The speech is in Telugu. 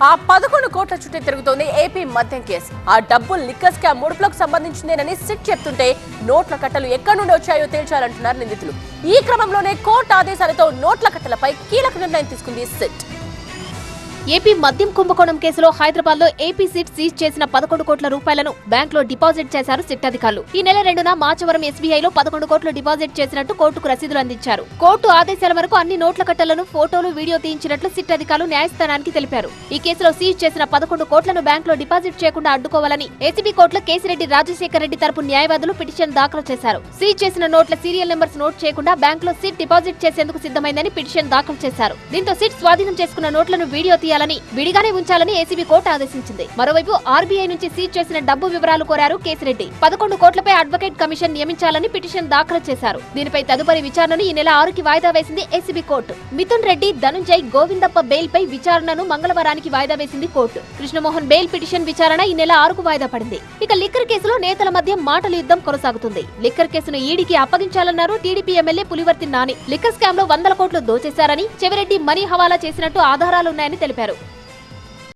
ఆ 11 కోట్ల చుట్టే తిరుగుతోంది ఏపీ మద్యం కేసు. ఆ డబ్బు లిక్కర్ స్కామ్ ముడుపులకు సంబంధించిందేనని సిట్ చెప్తుంటే నోట్ల కట్టలు ఎక్కడి నుండి వచ్చాయో తేల్చాలంటున్నారు నిందితులు. ఈ క్రమంలోనే కోర్టు ఆదేశాలతో నోట్ల కట్టలపై కీలక నిర్ణయం తీసుకుంది సిట్. ఏపీ మద్యం కుంభకోణం కేసులో హైదరాబాద్ లో ఏపీ సిట్ సీజ్ చేసిన 11 కోట్ల రూపాయలను బ్యాంక్ లో డిపాజిట్ చేశారు సిట్ అధికారులు. ఈ నెల 2న మాచవరం ఎస్బీఐలో 11 కోట్లు డిపాజిట్ చేసినట్టు కోర్టుకు రసీదులు అందించారు. కోర్టు ఆదేశాల మేరకు అన్ని నోట్ల కట్టలను ఫోటోలు, వీడియో తీయించినట్లు సిట్ అధికారులు న్యాయస్థానానికి తెలిపారు. ఈ కేసులో సీజ్ చేసిన 11 కోట్లను బ్యాంక్ లో డిపాజిట్ చేయకుండా అడ్డుకోవాలని ఏసీబీ కోర్టులో కేసిరెడ్డి రాజశేఖర్ రెడ్డి తరపు న్యాయవాదులు పిటిషన్ దాఖలు చేశారు. సీజ్ చేసిన నోట్ల సీరియల్ నెంబర్స్ నోట్ చేయకుండా బ్యాంక్ లో సిట్ డిపాజిట్ చేసేందుకు సిద్ధమైందని పిటిషన్ దాఖలు చేశారు. దీంతో సిట్ స్వాధీనం చేసుకున్న నోట్లను వీడియో విడిగానే ఉంచాలని ఏసీబీ కోర్టు ఆదేశించింది. మరోవైపు ఆర్బీఐ నుంచి సీజ్ చేసిన డబ్బు వివరాలు కోరారు కేసిరెడ్డి. 11 కోట్లపై అడ్వకేట్ కమిషన్ నియమించాలని పిటిషన్ దాఖలు చేశారు. దీనిపై తదుపరి విచారణను ఈ నెల 6కి వాయిదా వేసింది ACB court. Mithun Reddy, Dhanunjay, Govindappa bail పై విచారణను మంగళవారానికి వాయిదా వేసింది కోర్టు. కృష్ణమోహన్ బెయిల్ పిటిషన్ విచారణ ఈ నెల 6కు వాయిదా పడింది. ఇక లిక్కర్ కేసులో నేతల మధ్య మాటల యుద్ధం కొనసాగుతుంది. లిక్కర్ కేసును ఈడీకి అప్పగించాలన్నారు TDP MLA Pulivarthi Nani. Liquor scam లో 100 కోట్లు దోచేశారని, చెవిరెడ్డి మనీ హవాలా చేసినట్టు ఆధారాలున్నాయని తెలిపారు.